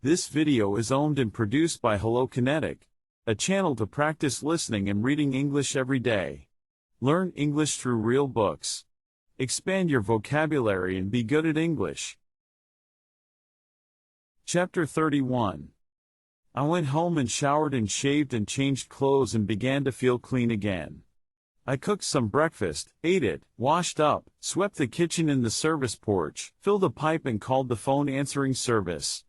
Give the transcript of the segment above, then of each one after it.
This video is owned and produced by Hello Kinetic, a channel to practice listening and reading English every day. Learn English through real books. Expand your vocabulary and be good at English. Chapter 31. I went home and showered and shaved and changed clothes and began to feel clean again. I cooked some breakfast, ate it, washed up, swept the kitchen and the service porch, filled a pipe and called the phone answering service.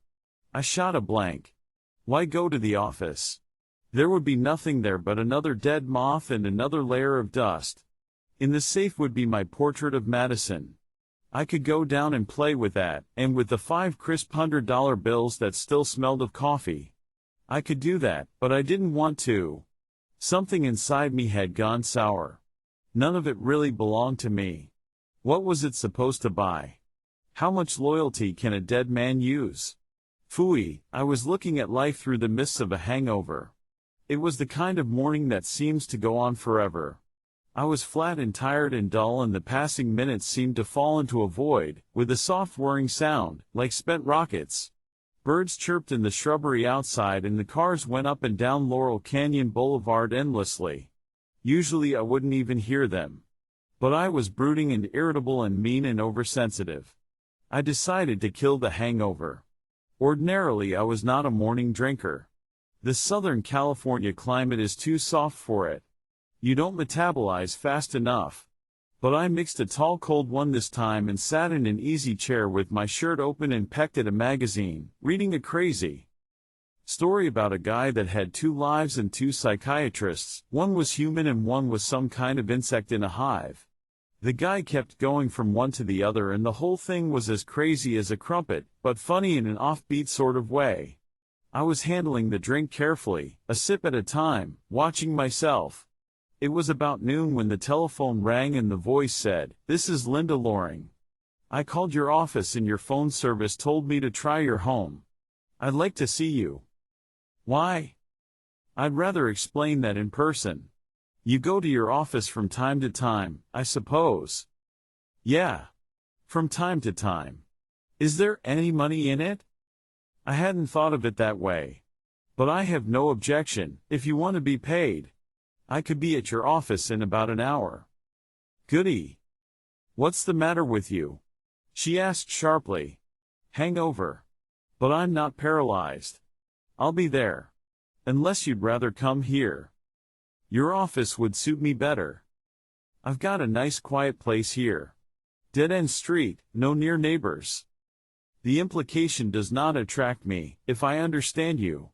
I shot a blank. Why go to the office? There would be nothing there but another dead moth and another layer of dust. In the safe would be my portrait of Madison. I could go down and play with that, and with the 5 crisp $100 bills that still smelled of coffee. I could do that, but I didn't want to. Something inside me had gone sour. None of it really belonged to me. What was it supposed to buy? How much loyalty can a dead man use? Phooey, I was looking at life through the mists of a hangover. It was the kind of morning that seems to go on forever. I was flat and tired and dull, and the passing minutes seemed to fall into a void, with a soft whirring sound, like spent rockets. Birds chirped in the shrubbery outside and the cars went up and down Laurel Canyon Boulevard endlessly. Usually I wouldn't even hear them. But I was brooding and irritable and mean and oversensitive. I decided to kill the hangover. Ordinarily I was not a morning drinker. The Southern California climate is too soft for it. You don't metabolize fast enough. But I mixed a tall cold one this time and sat in an easy chair with my shirt open and pecked at a magazine, reading a crazy story about a guy that had 2 lives and 2 psychiatrists. One was human and one was some kind of insect in a hive. The guy kept going from one to the other and the whole thing was as crazy as a crumpet, but funny in an offbeat sort of way. I was handling the drink carefully, a sip at a time, watching myself. It was about noon when the telephone rang and the voice said, "This is Linda Loring. I called your office and your phone service told me to try your home. I'd like to see you." Why? I'd rather explain that in person. You go to your office from time to time, I suppose. Yeah. From time to time. Is there any money in it? I hadn't thought of it that way. But I have no objection, if you want to be paid. I could be at your office in about an hour. Goody. What's the matter with you? She asked sharply. Hangover. But I'm not paralyzed. I'll be there. Unless you'd rather come here. Your office would suit me better. I've got a nice quiet place here. Dead-end street, no near neighbors. The implication does not attract me, if I understand you.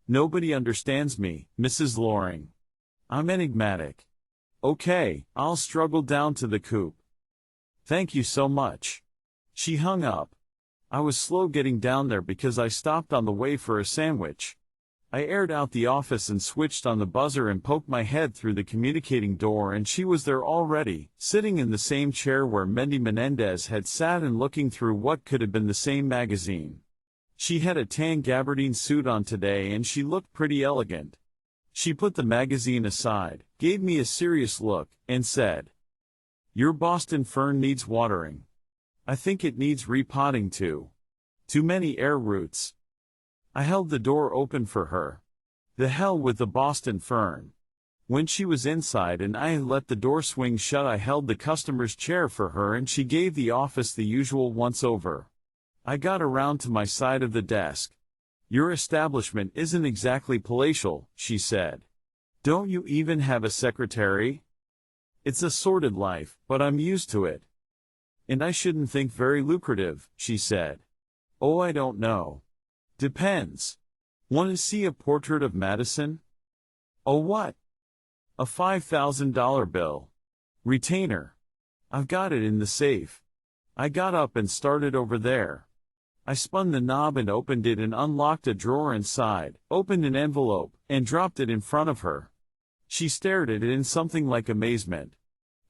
Nobody understands me, Mrs. Loring. I'm enigmatic. Okay, I'll struggle down to the coop. Thank you so much. She hung up. I was slow getting down there because I stopped on the way for a sandwich. I aired out the office and switched on the buzzer and poked my head through the communicating door, and she was there already, sitting in the same chair where Mendy Menendez had sat and looking through what could have been the same magazine. She had a tan gabardine suit on today and she looked pretty elegant. She put the magazine aside, gave me a serious look, and said, "Your Boston fern needs watering. I think it needs repotting too. Too many air roots." I held the door open for her. The hell with the Boston fern. When she was inside and I had let the door swing shut, I held the customer's chair for her and she gave the office the usual once-over. I got around to my side of the desk. "Your establishment isn't exactly palatial," she said. "Don't you even have a secretary?" "It's a sordid life, but I'm used to it." "And I shouldn't think very lucrative," she said. "Oh, I don't know. Depends. Want to see a portrait of Madison?" "Oh, what?" "A $5,000 bill. Retainer. I've got it in the safe." I got up and started over there. I spun the knob and opened it and unlocked a drawer inside, opened an envelope, and dropped it in front of her. She stared at it in something like amazement.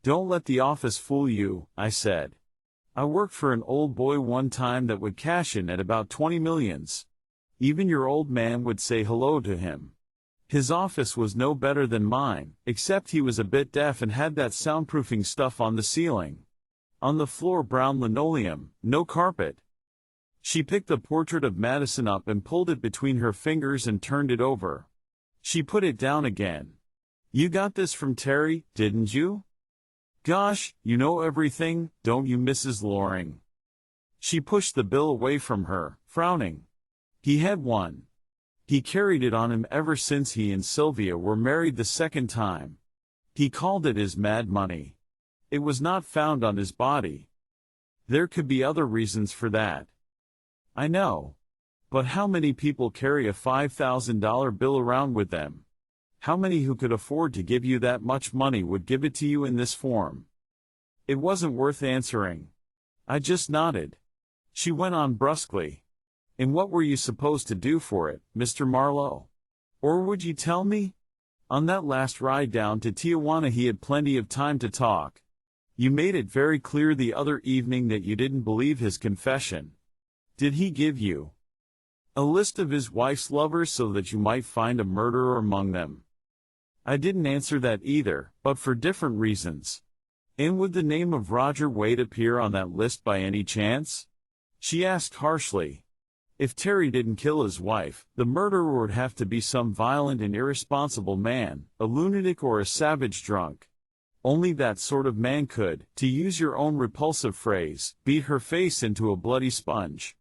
"Don't let the office fool you," I said. "I worked for an old boy one time that would cash in at about 20 millions. Even your old man would say hello to him. His office was no better than mine, except he was a bit deaf and had that soundproofing stuff on the ceiling. On the floor brown linoleum, no carpet. She picked the portrait of Madison up and pulled it between her fingers and turned it over. She put it down again. You got this from Terry, didn't you? Gosh, you know everything, don't you, Mrs. Loring? She pushed the bill away from her, frowning. He had one. He carried it on him ever since he and Sylvia were married the second time. He called it his mad money. It was not found on his body. There could be other reasons for that. I know. But how many people carry a $5,000 bill around with them? How many who could afford to give you that much money would give it to you in this form? It wasn't worth answering. I just nodded. She went on brusquely. And what were you supposed to do for it, Mr. Marlowe? Or would you tell me? On that last ride down to Tijuana he had plenty of time to talk. You made it very clear the other evening that you didn't believe his confession. Did he give you a list of his wife's lovers so that you might find a murderer among them? I didn't answer that either, but for different reasons. And would the name of Roger Wade appear on that list by any chance? She asked harshly. If Terry didn't kill his wife, the murderer would have to be some violent and irresponsible man, a lunatic or a savage drunk. Only that sort of man could, to use your own repulsive phrase, beat her face into a bloody sponge.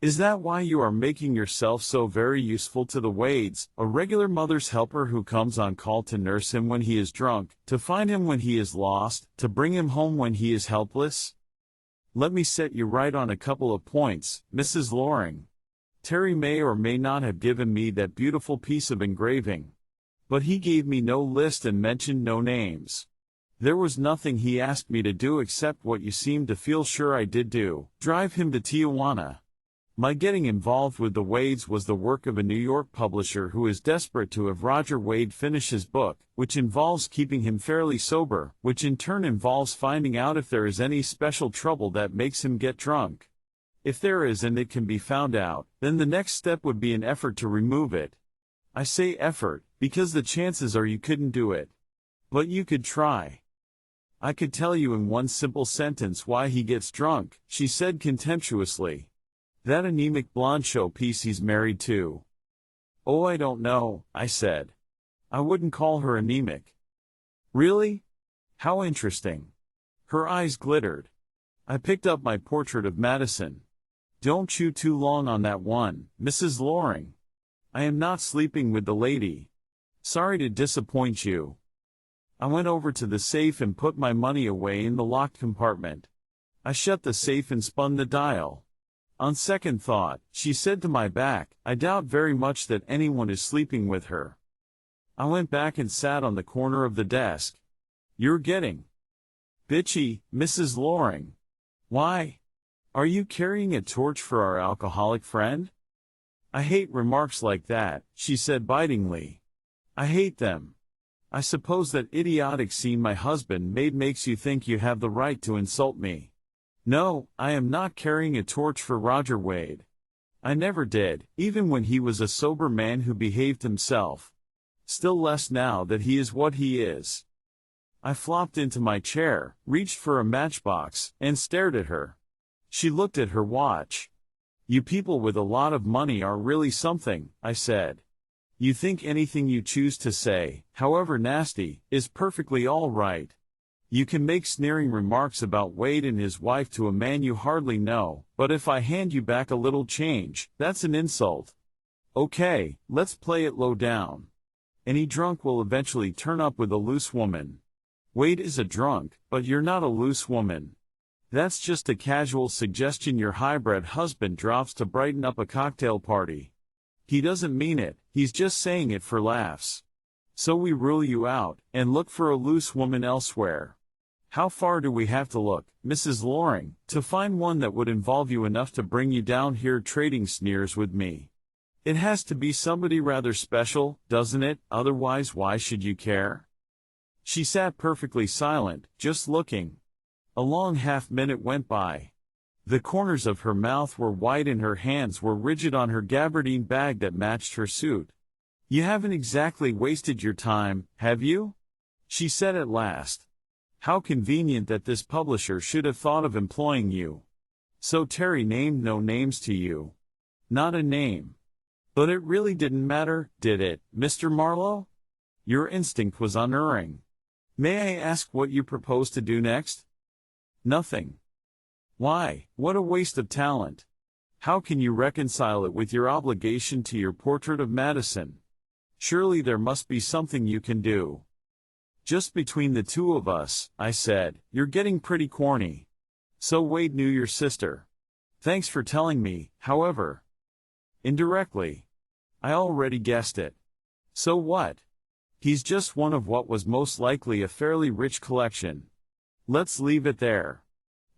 Is that why you are making yourself so very useful to the Wades, a regular mother's helper who comes on call to nurse him when he is drunk, to find him when he is lost, to bring him home when he is helpless? Let me set you right on a couple of points, Mrs. Loring. Terry may or may not have given me that beautiful piece of engraving. But he gave me no list and mentioned no names. There was nothing he asked me to do except what you seem to feel sure I did do, drive him to Tijuana. My getting involved with the Wades was the work of a New York publisher who is desperate to have Roger Wade finish his book, which involves keeping him fairly sober, which in turn involves finding out if there is any special trouble that makes him get drunk. If there is and it can be found out, then the next step would be an effort to remove it. I say effort, because the chances are you couldn't do it. But you could try. I could tell you in one simple sentence why he gets drunk, she said contemptuously. That anemic blonde showpiece he's married to. Oh, I don't know, I said. I wouldn't call her anemic. Really? How interesting. Her eyes glittered. I picked up my portrait of Madison. Don't chew too long on that one, Mrs. Loring. I am not sleeping with the lady. Sorry to disappoint you. I went over to the safe and put my money away in the locked compartment. I shut the safe and spun the dial. On second thought, she said to my back, I doubt very much that anyone is sleeping with her. I went back and sat on the corner of the desk. You're getting bitchy, Mrs. Loring. Why? Are you carrying a torch for our alcoholic friend? I hate remarks like that, she said bitingly. I hate them. I suppose that idiotic scene my husband made makes you think you have the right to insult me. No, I am not carrying a torch for Roger Wade. I never did, even when he was a sober man who behaved himself. Still less now that he is what he is. I flopped into my chair, reached for a matchbox, and stared at her. She looked at her watch. You people with a lot of money are really something, I said. You think anything you choose to say, however nasty, is perfectly all right. You can make sneering remarks about Wade and his wife to a man you hardly know, but if I hand you back a little change, that's an insult. Okay, let's play it low down. Any drunk will eventually turn up with a loose woman. Wade is a drunk, but you're not a loose woman. That's just a casual suggestion your highbred husband drops to brighten up a cocktail party. He doesn't mean it, he's just saying it for laughs. So we rule you out, and look for a loose woman elsewhere. How far do we have to look, Mrs. Loring, to find one that would involve you enough to bring you down here trading sneers with me? It has to be somebody rather special, doesn't it? Otherwise why should you care? She sat perfectly silent, just looking. A long half-minute went by. The corners of her mouth were white and her hands were rigid on her gabardine bag that matched her suit. You haven't exactly wasted your time, have you? She said at last. How convenient that this publisher should have thought of employing you. So Terry named no names to you. Not a name. But it really didn't matter, did it, Mr. Marlowe? Your instinct was unerring. May I ask what you propose to do next? Nothing. Why, what a waste of talent. How can you reconcile it with your obligation to your portrait of Madison? Surely there must be something you can do. Just between the two of us, I said, you're getting pretty corny. So Wade knew your sister. Thanks for telling me, however. Indirectly. I already guessed it. So what? He's just one of what was most likely a fairly rich collection. Let's leave it there.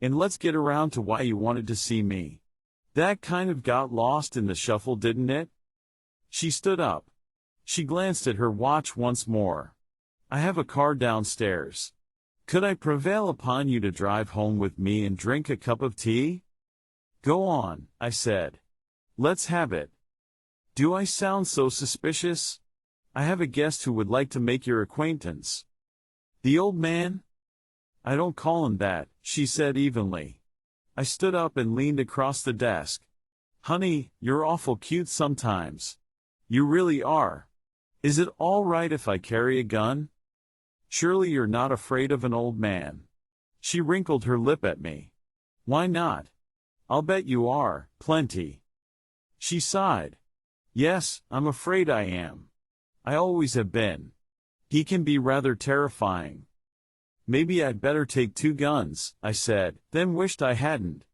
And let's get around to why you wanted to see me. That kind of got lost in the shuffle, didn't it? She stood up. She glanced at her watch once more. I have a car downstairs. Could I prevail upon you to drive home with me and drink a cup of tea? Go on, I said. Let's have it. Do I sound so suspicious? I have a guest who would like to make your acquaintance. The old man? I don't call him that, she said evenly. I stood up and leaned across the desk. Honey, you're awful cute sometimes. You really are. Is it all right if I carry a gun? Surely you're not afraid of an old man. She wrinkled her lip at me. Why not? I'll bet you are, plenty. She sighed. Yes, I'm afraid I am. I always have been. He can be rather terrifying. Maybe I'd better take 2 guns, I said, then wished I hadn't.